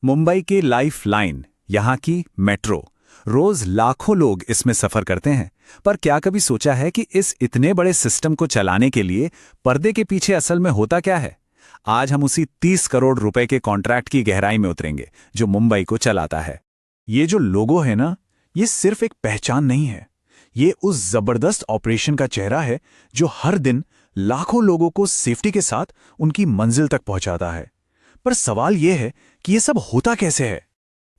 मुंबई की life line, यहाँ की मेट्रो। रोज लाखों लोग इसमें सफर करते हैं। पर क्या कभी सोचा है कि इस इतने बड़े सिस्टम को चलाने के लिए पर्दे के पीछे असल में होता क्या है? आज हम उसी 30 करोड़ रुपए के कॉन्ट्रैक्ट की गहराई में उतरेंगे जो मुंबई को चलाता है। ये जो लोगो है ना, ये सिर्फ एक पहचान नहीं है। ये उस जबरदस्त ऑपरेशन का चेहरा है जो हर दिन लाखों लोगों को सेफ्टी के साथ उनकी मंजिल तक पहुंचाता है। पर सवाल यह है कि यह सब होता कैसे है?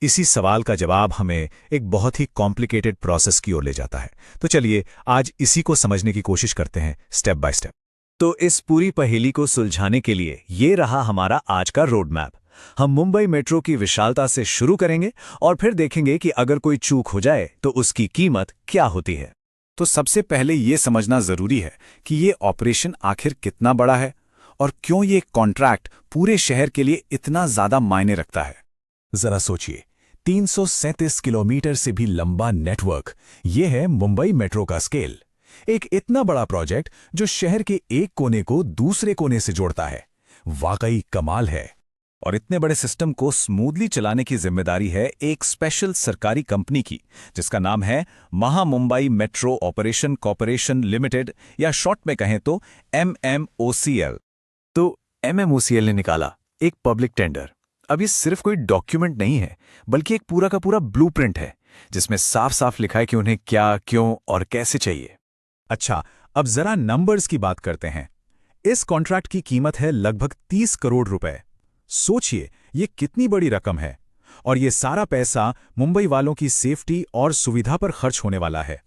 इसी सवाल का जवाब हमें एक बहुत ही कॉम्प्लिकेटेड प्रोसेस की ओर ले जाता है। तो चलिए आज इसी को समझने की कोशिश करते हैं स्टेप बाय स्टेप। तो इस पूरी पहेली को सुलझाने के लिए ये रहा हमारा आज का रोड मैप। हम मुंबई मेट्रो की विशालता से शुरू करेंगे और फिर देखेंगे कि अगर कोई चूक हो जाए तो उसकी कीमत क्या होती है। तो सबसे पहले ये समझना जरूरी है कि ये ऑपरेशन आखिर कितना बड़ा है और क्यों ये कॉन्ट्रैक्ट पूरे शहर के लिए इतना ज्यादा मायने रखता है। जरा सोचिए, 337 किलोमीटर से भी लंबा नेटवर्क, ये है मुंबई मेट्रो का स्केल। एक इतना बड़ा प्रोजेक्ट जो शहर के एक कोने को दूसरे कोने से जोड़ता है, वाकई कमाल है। और इतने बड़े सिस्टम को स्मूथली चलाने की जिम्मेदारी है एक स्पेशल सरकारी कंपनी की, जिसका नाम है महा Mumbai metro operation corporation limited, या शॉर्ट में कहें तो MMOCL। तो MMOCL ने निकाला एक पब्लिक टेंडर। अब ये सिर्फ कोई डॉक्यूमेंट नहीं है, बल्कि एक पूरा का पूरा ब्लूप्रिंट है, जिसमें साफ साफ लिखा है कि उन्हें क्या, क्यों और कैसे चाहिए। अच्छा, अब जरा नंबर्स की बात करते हैं। इस कॉन्ट्रैक्ट की कीमत है लगभग 30 करोड़ रुपए। सोचिए, ये कितनी बड़ी रकम है। और ये सारा पैसा मुंबई वालों की सेफ्टी और सुविधा पर खर्च होने वाला है।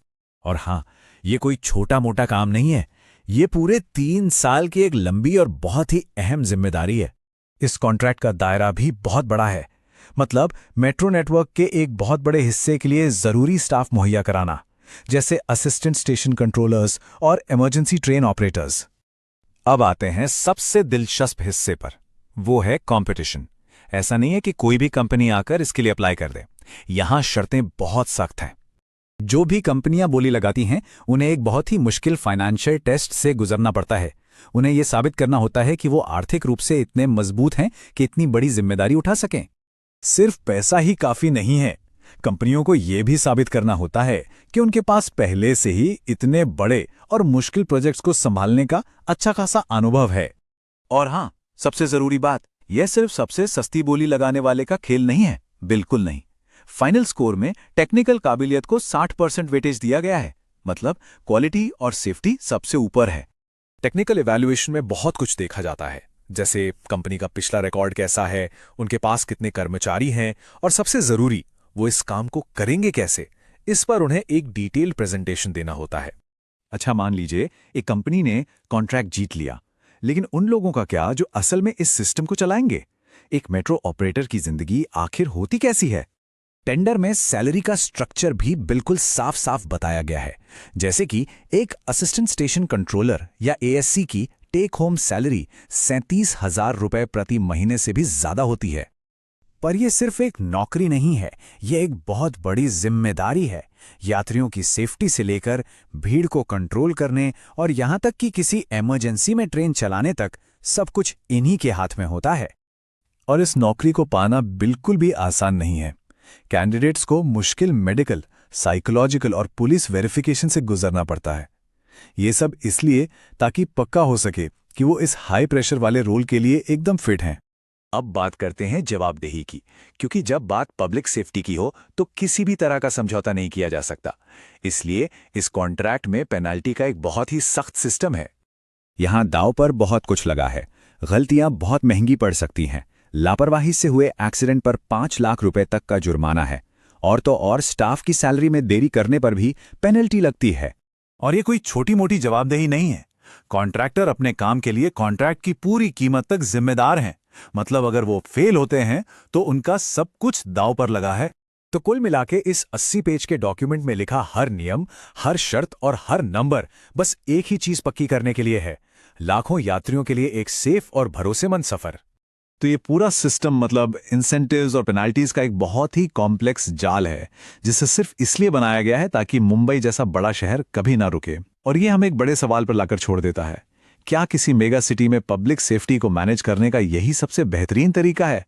और हाँ, ये कोई छोटा मोटा काम नहीं है। ये पूरे 3 साल की एक लंबी और बहुत ही अहम जिम्मेदारी है। इस कॉन्ट्रैक्ट का दायरा भी बहुत बड़ा है। मतलब मेट्रो नेटवर्क के एक बहुत बड़े हिस्से के लिए जरूरी स्टाफ मुहैया कराना, जैसे असिस्टेंट स्टेशन कंट्रोलर्स और इमरजेंसी ट्रेन ऑपरेटर्स। अब आते हैं सबसे दिलचस्प हिस्से पर, वो है कंपटीशन। ऐसा नहीं है कि कोई भी कंपनी आकर इसके लिए अप्लाई कर दे। यहां शर्तें बहुत सख्त हैं। जो भी कंपनियां बोली लगाती हैं, उन्हें एक बहुत ही मुश्किल फाइनेंशियल टेस्ट से गुजरना पड़ता है। उन्हें यह साबित करना होता है कि वो आर्थिक रूप से इतने मजबूत हैं कि इतनी बड़ी जिम्मेदारी उठा सकें। सिर्फ पैसा ही काफी नहीं है, कंपनियों को यह भी साबित करना होता है कि उनके पास पहले से ही इतने बड़े और मुश्किल प्रोजेक्ट्स को संभालने का अच्छा खासा अनुभव है। और हां, सबसे जरूरी बात, यह सिर्फ सबसे सस्ती बोली लगाने वाले का खेल नहीं है, बिल्कुल नहीं। फाइनल स्कोर में टेक्निकल काबिलियत को 60% वेटेज दिया गया है। मतलब क्वालिटी और सेफ्टी सबसे ऊपर है। टेक्निकल इवैल्यूएशन में बहुत कुछ देखा जाता है, जैसे कंपनी का पिछला रिकॉर्ड कैसा है, उनके पास कितने कर्मचारी हैं, और सबसे जरूरी, वो इस काम को करेंगे कैसे। इस पर उन्हें एक डिटेल्ड प्रेजेंटेशन देना होता है। अच्छा, मान लीजिए एक कंपनी ने कॉन्ट्रैक्ट जीत लिया, लेकिन उन लोगों का क्या जो असल में इस सिस्टम को चलाएंगे? एक मेट्रो ऑपरेटर की जिंदगी आखिर होती कैसी है? टेंडर में सैलरी का स्ट्रक्चर भी बिल्कुल साफ साफ बताया गया है। जैसे कि एक असिस्टेंट स्टेशन कंट्रोलर या ASC की टेक होम सैलरी 37,000 रुपए प्रति महीने से भी ज्यादा होती है। पर यह सिर्फ एक नौकरी नहीं है, यह एक बहुत बड़ी जिम्मेदारी है। यात्रियों की सेफ्टी से लेकर भीड़ को कंट्रोल करने और यहां तक कि किसी इमरजेंसी में ट्रेन चलाने तक सब कुछ इन्हीं के हाथ में होता है। और इस नौकरी को पाना बिल्कुल भी आसान नहीं है। कैंडिडेट्स को मुश्किल मेडिकल, साइकोलॉजिकल और पुलिस वेरिफिकेशन से गुजरना पड़ता है। ये सब इसलिए ताकि पक्का हो सके कि वो इस हाई प्रेशर वाले रोल के लिए एकदम फिट हैं। अब बात करते हैं जवाबदेही की, क्योंकि जब बात पब्लिक सेफ्टी की हो तो किसी भी तरह का समझौता नहीं किया जा सकता। इसलिए इस कॉन्ट्रैक्ट में पेनाल्टी का एक बहुत ही सख्त सिस्टम है। यहां दांव पर बहुत कुछ लगा है। गलतियां बहुत महंगी पड़ सकती हैं। लापरवाही से हुए एक्सीडेंट पर 5 लाख रुपए तक का जुर्माना है। और तो और स्टाफ की सैलरी में देरी करने पर भी पेनल्टी लगती है। और ये कोई छोटी मोटी जवाबदेही नहीं है। कॉन्ट्रैक्टर अपने काम के लिए कॉन्ट्रैक्ट की पूरी कीमत तक जिम्मेदार हैं। मतलब अगर वो फेल होते हैं तो उनका सब कुछ दांव पर लगा है। तो कुल मिलाके इस 80 पेज के डॉक्यूमेंट में लिखा हर नियम, हर शर्त और हर नंबर बस एक ही चीज पक्की करने के लिए है, लाखों यात्रियों के लिए एक सेफ और भरोसेमंद सफर। तो ये पूरा सिस्टम, मतलब इंसेंटिव्स और पेनाल्टीज का एक बहुत ही कॉम्प्लेक्स जाल है, जिसे सिर्फ इसलिए बनाया गया है ताकि मुंबई जैसा बड़ा शहर कभी ना रुके। और ये हमें एक बड़े सवाल पर लाकर छोड़ देता है, क्या किसी मेगा सिटी में पब्लिक सेफ्टी को मैनेज करने का यही सबसे बेहतरीन तरीका है?